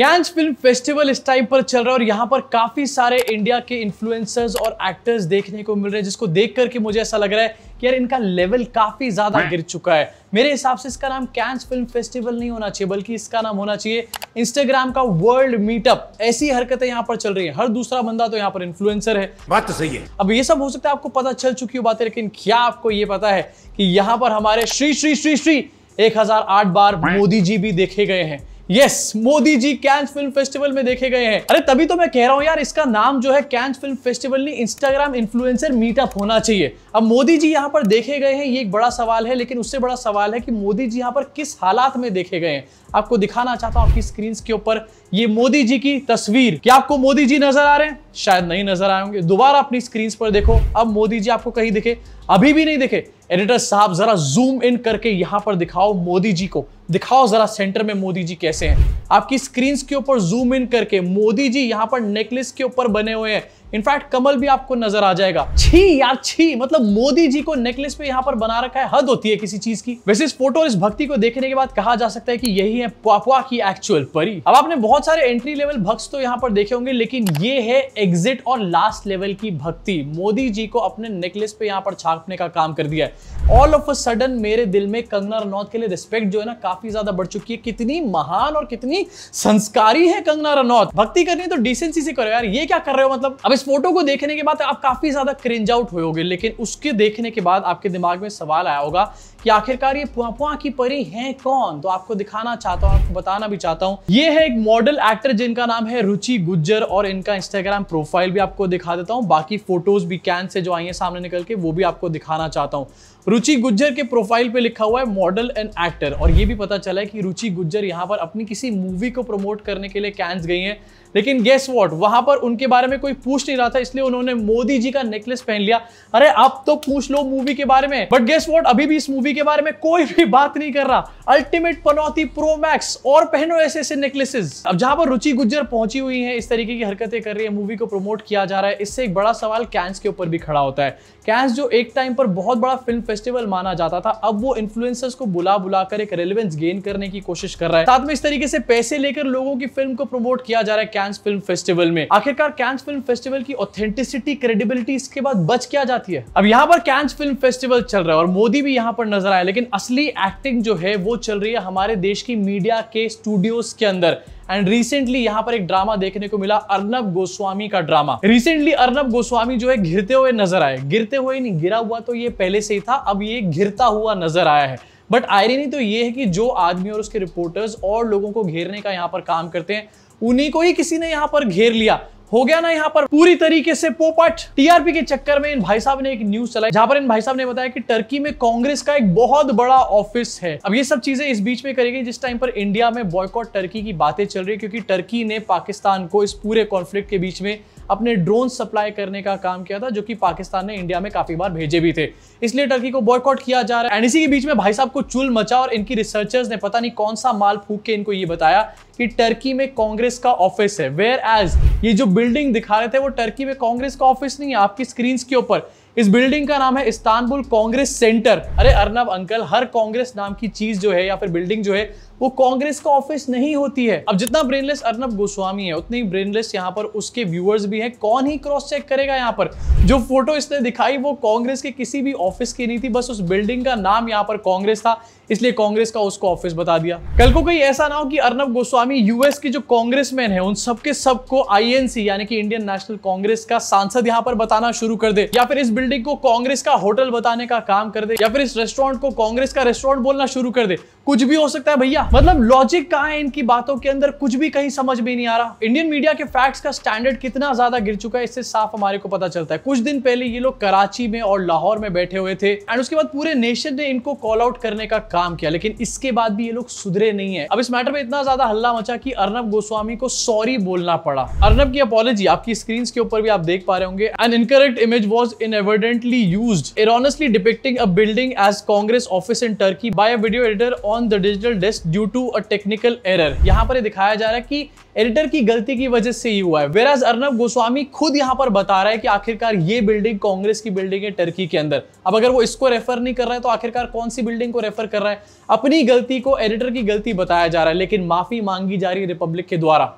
Cannes film festival इस time पर चल रहा है और यहाँ पर काफी सारे इंडिया के इन्फ्लुएंसर्स और एक्टर्स देखने को मिल रहे हैं, जिसको देख करके मुझे ऐसा लग रहा है कि यार इनका लेवल काफी ज्यादा गिर चुका है। मेरे हिसाब से इसका नाम कैंस फिल्म फेस्टिवल नहीं होना चाहिए, बल्कि इसका नाम होना चाहिए इंस्टाग्राम का वर्ल्ड मीटअप। ऐसी हरकतें यहाँ पर चल रही है, हर दूसरा बंदा तो यहाँ पर इन्फ्लुएंसर है। बात तो सही है। अब ये सब हो सकता है आपको पता चल चुकी हो बातें, लेकिन क्या आपको ये पता है कि यहाँ पर हमारे श्री श्री श्री श्री 1008 बार मोदी जी भी देखे गए हैं। Yes, Modi ji Cannes film festival में देखे गए हैं। अरे तभी तो मैं कह रहा हूं यार, इसका नाम जो है कैंस फिल्म फेस्टिवल नहीं, इंस्टाग्राम इन्फ्लुएंसर मीटअप होना चाहिए। अब मोदी जी यहां पर देखे गए हैं, ये एक बड़ा सवाल है, लेकिन उससे बड़ा सवाल है कि मोदी जी यहां पर किस हालात में देखे गए हैं। आपको दिखाना चाहता हूं आपकी स्क्रीन के ऊपर ये मोदी जी की तस्वीर। क्या आपको मोदी जी नजर आ रहे हैं? शायद नहीं नजर आए होंगे। दोबारा अपनी स्क्रीन पर देखो, अब मोदी जी आपको कहीं दिखे? अभी भी नहीं दिखे। एडिटर साहब जरा जूम इन करके यहां पर दिखाओ मोदी जी को, दिखाओ जरा सेंटर में मोदी जी कैसे हैं। आपकी स्क्रीन के ऊपर जूम इन करके मोदी जी यहां पर नेकलेस के ऊपर बने हुए हैं। इनफैक्ट कमल भी आपको नजर आ जाएगा। छी यार छी, मतलब मोदी जी को नेकलेस पे यहां पर बना रखा है, हद होती है किसी चीज की। वैसे इस फोटो और इस भक्ति को देखने के बाद कहा जा सकता है कि यही है पापुआ की एक्चुअल परी। अब आपने बहुत सारे एंट्री लेवल भक्त तो यहां पर देखे होंगे, लेकिन ये है एग्जिट और लास्ट लेवल की भक्ति। मोदी जी को अपने नेकलेस पे यहां पर छापने का काम कर दिया है। ऑल ऑफ अ सडन मेरे दिल में कंगना रनौत के लिए रिस्पेक्ट जो है ना काफी ज्यादा बढ़ चुकी है। कितनी महान और कितनी संस्कारी है कंगना रनौत। भक्ति करनी तो डिसेंसी से करो यार, ये क्या कर रहे हो? मतलब अब इस फोटो को देखने के बाद आप काफी ज्यादा क्रिंज आउट होगे, लेकिन उसके देखने के बाद आपके दिमाग में सवाल आया होगा कि आखिरकार ये पुआ की परी हैं कौन? तो आपको दिखाना चाहता हूं, आपको बताना भी चाहता हूं। ये है एक मॉडल एक्टर जिनका नाम है रुचि गुज्जर, और इनका इंस्टाग्राम प्रोफाइल भी आपको दिखा देता हूं। बाकी फोटोज भी कैन से जो आई है सामने निकल के, वो भी आपको दिखाना चाहता हूं। रुचि गुज्जर के प्रोफाइल पे लिखा हुआ है मॉडल एंड एक्टर, और ये भी पता चला है कि रुचि गुज्जर यहां पर अपनी किसी मूवी को प्रमोट करने के लिए कैंस गई हैं। लेकिन गेस व्हाट, वहां पर उनके बारे में कोई पूछ नहीं रहा था, इसलिए उन्होंने मोदी जी का नेकलेस पहन लिया। अरे अब तो पूछ लो मूवी के बारे में, बट गेस व्हाट, अभी भी इस मूवी के बारे में कोई भी बात नहीं कर रहा। अल्टीमेट पनौती प्रो मैक्स, और पहनो ऐसे ऐसे नेकलेसेस। अब जहां पर रुचि गुज्जर पहुंची हुई है, इस तरीके की हरकतें कर रही है, मूवी को प्रमोट किया जा रहा है, इससे एक बड़ा सवाल कैंस के ऊपर भी खड़ा होता है। कैंस जो एक टाइम पर बहुत बड़ा फिल्म फेस्टिवल माना जाता था, अब वो इन्फ्लुएंसर्स को बुला कर एक रेलेवेंस गेन करने की कोशिश कर रहा है। साथ में इस तरीके से पैसे लेकर लोगों की फिल्म को प्रमोट किया जा रहा है कैंस फिल्म फेस्टिवल में। आखिरकार कैंस फिल्म फेस्टिवल की ऑथेंटिसिटी, क्रेडिबिलिटी इसके बाद बच क्या जाती है? अब यहां पर कैंस फिल्म फेस्टिवल चल रहा है और मोदी भी यहां पर नजर आए, लेकिन असली एक्टिंग जो है वो चल रही है हमारे देश की मीडिया के स्टूडियोज के अंदर। एंड रिसेंटली यहां पर एक ड्रामा देखने को मिला, अर्नब गोस्वामी का ड्रामा। रिसेंटली अर्नब गोस्वामी जो है घिरते हुए नजर आए। गिरते हुए नहीं, गिरा हुआ तो ये पहले से ही था, अब ये घिरता हुआ नजर आया है। बट आयरनी तो ये है कि जो आदमी और उसके रिपोर्टर्स और लोगों को घेरने का यहां पर काम करते हैं, उन्हीं को ही किसी ने यहां पर घेर लिया। हो गया ना यहां पर पूरी तरीके से पोपट। टीआरपी के चक्कर में इन भाई साहब ने एक न्यूज चलाई, जहां पर इन भाई साहब ने बताया कि टर्की में कांग्रेस का एक बहुत बड़ा ऑफिस है। अब ये सब चीजें इस बीच में करी गई जिस टाइम पर इंडिया में बॉयकॉट टर्की की बातें चल रही है, क्योंकि टर्की ने पाकिस्तान को इस पूरे कॉन्फ्लिक्ट के बीच में अपने ड्रोन सप्लाई करने का काम किया था, जो कि पाकिस्तान ने इंडिया में काफी बार भेजे भी थे। इसलिए टर्की को बॉयकॉट किया जा रहा है। एंड इसी के बीच में भाई साहब को चुल मचा और इनकी रिसर्चर्स ने पता नहीं कौन सा माल फूंक के इनको ये बताया कि टर्की में कांग्रेस का ऑफिस है। वेयर एज ये जो बिल्डिंग दिखा रहे थे वो टर्की में कांग्रेस का ऑफिस नहीं है। आपकी स्क्रीन के ऊपर इस बिल्डिंग का नाम है इस्तांबुल कांग्रेस सेंटर। अरे अर्नब अंकल, हर कांग्रेस नाम की चीज जो है या फिर बिल्डिंग जो है वो कांग्रेस का ऑफिस नहीं होती है। अब जितना ब्रेनलेस अर्नब गोस्वामी है, उतनी ब्रेनलेस यहाँ पर उसके व्यूअर्स भी हैं। कौन ही क्रॉस चेक करेगा? यहाँ पर जो फोटो इसने दिखाई वो कांग्रेस के किसी भी ऑफिस की नहीं थी, बस उस बिल्डिंग का नाम यहाँ पर कांग्रेस था, इसलिए कांग्रेस का उसको ऑफिस बता दिया। कल को कोई ऐसा ना हो कि अर्नब गोस्वामी यूएस के जो कांग्रेसमैन है उन सबके सबको आईएनसी यानी कि इंडियन नेशनल कांग्रेस का सांसद यहाँ पर बताना शुरू कर दे, या फिर इस बिल्डिंग को कांग्रेस का होटल बताने का काम कर दे, या फिर इस रेस्टोरेंट को कांग्रेस का रेस्टोरेंट बोलना शुरू कर दे। कुछ भी हो सकता है भैया। मतलब लॉजिक कहां है इनकी बातों के अंदर, कुछ भी कहीं समझ में नहीं आ रहा। इंडियन मीडिया के फैक्ट्स का स्टैंडर्ड कितना ज्यादा गिर चुका है, इससे साफ हमारे को पता चलता है। कुछ दिन पहले ये लोग कराची में और लाहौर में बैठे हुए थे, एंड उसके बाद पूरे नेशन ने इनको कॉल आउट करने का काम किया, लेकिन इसके बाद भी ये लोग सुधरे नहीं है। अब इस मैटर में इतना ज्यादा हल्ला मचा कि अर्नब गोस्वामी को सॉरी बोलना पड़ा। अर्नब की अपॉलॉजी आपकी स्क्रीन के ऊपर भी आप देख पा रहे होंगे। An incorrect image was inadvertently used, erroneously depicting a building as Congress office in Turkey by a video editor on the digital desk due to a technical error। यहाँ पर दिखाया जा रहा है कि एडिटर की गलती की वजह से ही हुआ है। वेराज अर्नब गोस्वामी खुद यहां पर बता रहा है कि आखिरकार ये बिल्डिंग कांग्रेस की बिल्डिंग है टर्की के अंदर। अब अगर वो इसको रेफर नहीं कर रहा है तो आखिरकार कौन सी बिल्डिंग को रेफर कर रहा है? अपनी गलती को एडिटर की गलती बताया जा रहा है, लेकिन माफी मांगी जा रही है रिपब्लिक के द्वारा।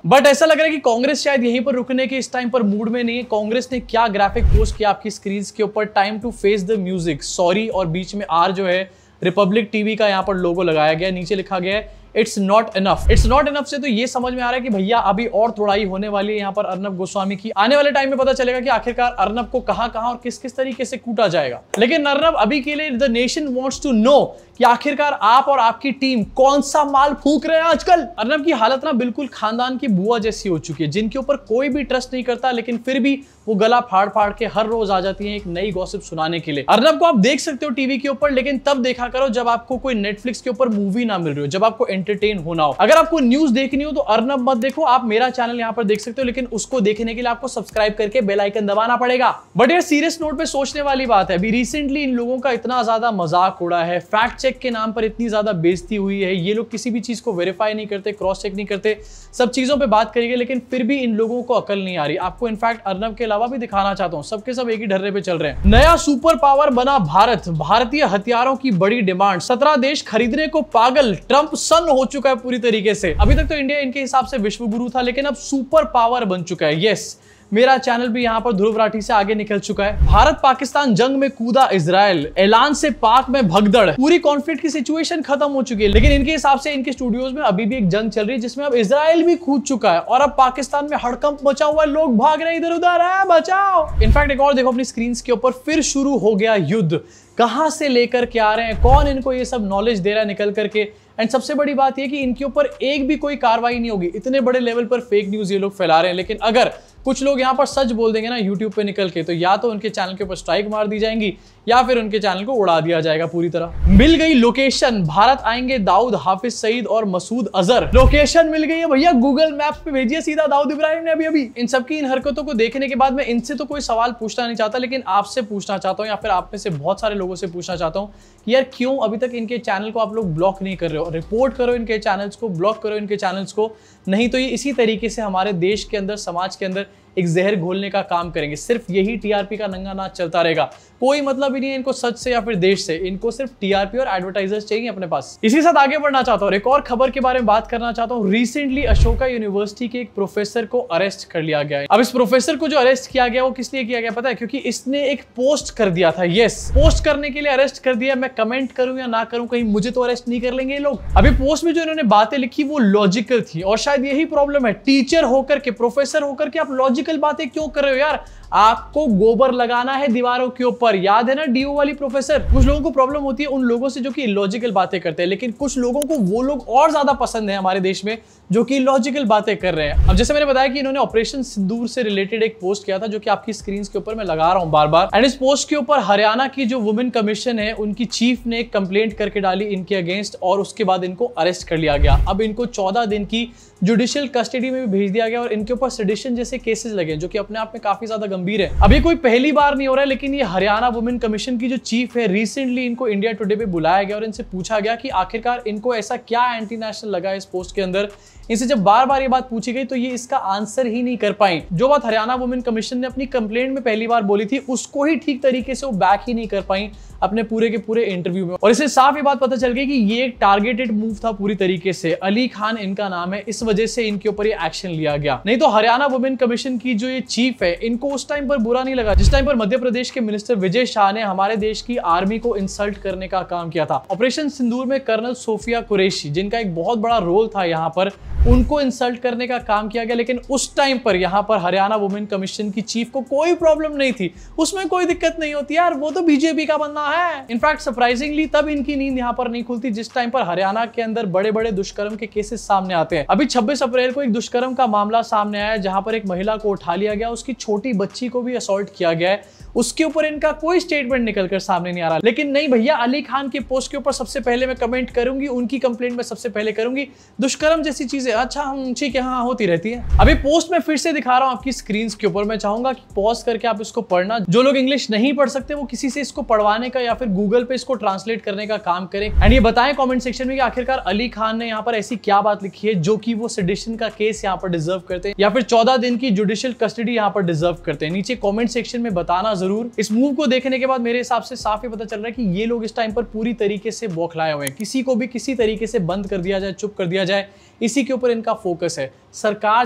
बट ऐसा लग रहा है कि कांग्रेस शायद यहीं पर रुकने के इस टाइम पर मूड में नहीं है। कांग्रेस ने क्या ग्राफिक पोस्ट किया आपकी स्क्रीन के ऊपर, time to face the music, sorry, और बीच में आर जो है रिपब्लिक टीवी का यहां पर लोगो लगाया गया, नीचे लिखा गया है it's not enough. It's not enough से तो ये समझ में आ रहा है कि भैया अभी और तोड़ाई होने वाली है यहाँ पर अर्नब गोस्वामी की। आने वाले टाइम में पता चलेगा कि आखिरकार अर्नब को कहां और किस किस तरीके से कूटा जाएगा। लेकिन अर्नब अभी के लिए the nation wants to know कि आखिरकार आप और आपकी टीम कौन सा माल फूंक रहे हैं आजकल। अर्नब की हालत ना बिल्कुल खानदान की बुआ जैसी हो चुकी है, जिनके ऊपर कोई भी ट्रस्ट नहीं करता, लेकिन फिर भी वो गला फाड़ फाड़ के हर रोज आ जाती है एक नई गॉसिप सुनाने के लिए। अर्नब को आप देख सकते हो टीवी के ऊपर, लेकिन तब देखा करो जब आपको कोई नेटफ्लिक्स के ऊपर मूवी ना मिल रही हो, जब आपको एंटरटेन होना हो। अगर आपको न्यूज देखनी हो तो अर्नब मत देखो, आप मेरा चैनल यहाँ पर देख सकते हो, लेकिन उसको देखने के लिए आपको सब्सक्राइब करके बेल आइकन दबाना पड़ेगा। बट यार सीरियस नोट पे सोचने वाली बात है, अभी रिसेंटली इन लोगों का इतना ज्यादा मजाक उड़ा है, फैक्ट चेक के नाम पर इतनी ज्यादा बेइज्जती हुई है, ये लोग किसी भी चीज को वेरीफाई नहीं करते, क्रॉस चेक नहीं करते, सब चीजों पे बात करेंगे, लेकिन फिर भी इन लोगों को अकल नहीं आ रही। आपको इनफैक्ट अर्नब के अलावा भी दिखाना चाहता हूं, सबके सब एक ही ढर्रे पे चल रहे हैं। नया सुपर पावर बना भारत, भारतीय हथियारों की बड़ी डिमांड, 17 देश खरीदने को पागल, ट्रंप सन हो चुका है पूरी तरीके से। अभी तक तो इंडिया इनके हिसाब से विश्व गुरु था, लेकिन अब सुपर पावर बन चुका है। यस, मेरा चैनल भी यहां पर ध्रुव राठी से आगे निकल चुका है। भारत पाकिस्तान जंग में कूदा इजराइल, ऐलान से पाक में भगदड़, पूरी कॉन्फ्लिक्ट की सिचुएशन खत्म हो चुकी है। लेकिन इनके हिसाब से इनके स्टूडियोज में अभी भी एक जंग चल रही है, जिसमें अब इजराइल भी कूद चुका है और अब पाकिस्तान में हड़कंप मचा हुआ है, लोग भाग रहे इधर उधर, है बचाओ। इनफैक्ट एक और देखो अपनी स्क्रीन के ऊपर, फिर शुरू हो गया युद्ध। कहां से लेकर के आ रहे हैं, कौन इनको ये सब नॉलेज दे रहा है निकल करके। एंड सबसे बड़ी बात यह कि इनके ऊपर एक भी कोई कार्रवाई नहीं होगी, इतने बड़े लेवल पर फेक न्यूज ये लोग फैला रहे हैं। लेकिन अगर कुछ लोग यहाँ पर सच बोल देंगे ना यूट्यूब पे निकल के, तो या तो उनके चैनल के ऊपर स्ट्राइक मार दी जाएंगी या फिर उनके चैनल को उड़ा दिया जाएगा पूरी तरह। मिल गई लोकेशन, भारत आएंगे दाऊद, हाफिज सईद और मसूद अजहर। लोकेशन मिल गई है भैया, गूगल मैप्स पे भेजिए सीधा दाऊद इब्राहिम ने अभी। इन सबकी इन हरकतों को देखने के बाद मैं इनसे तो कोई सवाल पूछना नहीं चाहता, लेकिन आपसे पूछना चाहता हूँ, या फिर आप में से बहुत सारे लोगों से पूछना चाहता हूँ कि यार क्यों अभी तक इनके चैनल को आप लोग ब्लॉक नहीं कर रहे हो? रिपोर्ट करो इनके चैनल्स को, ब्लॉक करो इनके चैनल्स को, नहीं तो ये इसी तरीके से हमारे देश के अंदर, समाज के अंदर एक जहर घोलने का काम करेंगे। सिर्फ यही टीआरपी का नंगा नाच चलता रहेगा, कोई मतलब ही नहीं है इनको सच से या फिर देश से, इनको सिर्फ टीआरपी और एडवर्टाइजर्स चाहिए अपने पास। इसी साथ आगे बढ़ना चाहता हूँ, एक और खबर के बारे में बात करना चाहता हूँ। रिसेंटली अशोका यूनिवर्सिटी के एक प्रोफेसर को अरेस्ट कर लिया गया है। अब इस प्रोफेसर को जो अरेस्ट किया गया वो किस लिए किया गया पता है? क्योंकि इसने एक पोस्ट कर दिया था। यस, पोस्ट करने के लिए अरेस्ट कर दिया। मैं कमेंट करूं या ना करूं, कहीं मुझे तो अरेस्ट नहीं कर लेंगे ये लोग। अभी पोस्ट में जो इन्होंने बातें लिखी वो लॉजिकल थी, और शायद यही प्रॉब्लम है, टीचर होकर के, प्रोफेसर होकर के आप लॉजिकल बातें क्यों कर रहे हो यार? आपको गोबर लगाना है दीवारों के ऊपर, याद है ना डीओ वाली प्रोफेसर। कुछ लोगों को प्रॉब्लम होती है उन लोगों से जो कि इलॉजिकल बातें करते हैं, लेकिन कुछ लोगों को वो लोग और ज्यादा पसंद है हमारे देश में जो कि लॉजिकल बातें कर रहे हैं। अब जैसे मैंने बताया कि इन्होंने ऑपरेशन सिंदूर से रिलेटेड एक पोस्ट किया था, जो कि आपकी स्क्रीन के ऊपर मैं लगा रहा हूं बार बार। एंड इस पोस्ट के ऊपर हरियाणा की जो वुमेन कमीशन है, उनकी चीफ ने एक कंप्लेंट करके डाली इनके अगेंस्ट, और उसके बाद इनको अरेस्ट कर लिया गया। अब इनको 14 दिन की जुडिशियल कस्टडी में भी भेज दिया गया, और इनके ऊपर सेडिशन जैसे केसेस लगे, जो कि अपने आप में काफी ज्यादा गंभीर है। अभी कोई पहली बार नहीं हो रहा है, लेकिन ये हरियाणा वुमेन कमीशन की जो चीफ है, रिसेंटली इनको इंडिया टुडे पे बुलाया गया और इनसे पूछा गया कि आखिरकार इनको ऐसा क्या एंटी नेशनल लगा इस पोस्ट के अंदर। इनसे जब बार बार ये बात पूछी गई तो ये इसका आंसर ही नहीं कर पाई। जो बात हरियाणा वुमेन कमीशन ने अपनी कंप्लेंट में पहली बार बोली थी, उसको ही ठीक तरीके से वो बैक ही नहीं कर पाई अपने पूरे के पूरे इंटरव्यू में। और इससे साफ ये बात पता चल गई कि ये एक टारगेटेड मूव था पूरी तरीके से। अली खान इनका नाम है, इस वजह से इनके ऊपर ये एक्शन लिया गया। नहीं तो हरियाणा वुमेन कमीशन की जो ये चीफ है, इनको उस टाइम पर बुरा नहीं लगा जिस टाइम पर मध्य प्रदेश के मिनिस्टर विजय शाह ने हमारे देश की आर्मी को इंसल्ट करने का काम किया था। ऑपरेशन सिंदूर में कर्नल सोफिया कुरैशी, जिनका एक बहुत बड़ा रोल था यहाँ पर, उनको इंसल्ट करने का काम किया गया। लेकिन उस टाइम पर यहाँ पर हरियाणा वुमेन कमीशन की चीफ को कोई प्रॉब्लम नहीं थी, उसमें कोई दिक्कत नहीं होती यार, वो तो बीजेपी का बंदा है। इनफैक्ट सरप्राइजिंगली तब इनकी नींद यहाँ पर नहीं खुलती जिस टाइम पर हरियाणा के अंदर बड़े बड़े दुष्कर्म के केसेस सामने आते हैं। अभी 26 अप्रैल को एक दुष्कर्म का मामला सामने आया, जहां पर एक महिला को उठा लिया गया, उसकी छोटी बच्ची को भी असॉल्ट किया गया है। उसके ऊपर इनका कोई स्टेटमेंट निकलकर सामने नहीं आ रहा। लेकिन नहीं भैया, अली खान के पोस्ट के ऊपर सबसे पहले मैं कमेंट करूंगी, उनकी कंप्लेंट में सबसे पहले करूंगी। दुष्कर्म जैसी चीजें अच्छा ठीक है, हाँ होती रहती है। अभी पोस्ट में फिर से दिखा रहा हूं आपकी स्क्रीन के ऊपर, मैं चाहूंगा कि पॉज करके आप इसको पढ़ना। जो लोग इंग्लिश नहीं पढ़ सकते वो किसी से इसको पढ़वाने का या फिर गूगल पे इसको ट्रांसलेट करने का काम करें। एंड ये बताएं कमेंट सेक्शन में कि आखिरकार अली खान ने यहाँ पर ऐसी क्या बात लिखी है जो कि वो सेडिशन का केस यहाँ पर डिजर्व करते हैं या फिर 14 दिन की जुडिशियल कस्टडी यहाँ पर डिजर्व करते हैं। नीचे कमेंट सेक्शन में बताना जरूर। इस मूव को देखने के बाद मेरे हिसाब से साफ ही पता चल रहा है कि ये लोग इस टाइम पर पूरी तरीके से बौखलाए हुए हैं। किसी को भी किसी तरीके से बंद कर दिया जाए, चुप कर दिया जाए, इसी के ऊपर इनका फोकस है। सरकार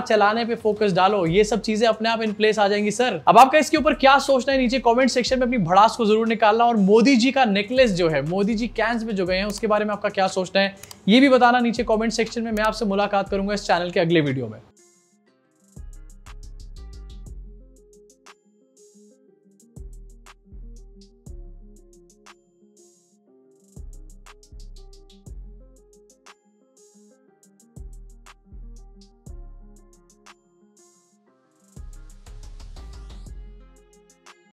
चलाने पे फोकस डालो, ये सब चीजें अपने आप इन प्लेस आ जाएंगी सर। अब आपका इसके ऊपर क्या सोचना है नीचे कमेंट सेक्शन में अपनी भड़ास को जरूर निकालना। और मोदी जी का नेकलेस जो है, मोदी जी कैंस में जो गए हैं, उसके बारे में आपका क्या सोचना है ये भी बताना नीचे कमेंट सेक्शन में। मैं आपसे मुलाकात करूंगा इस चैनल के अगले वीडियो में।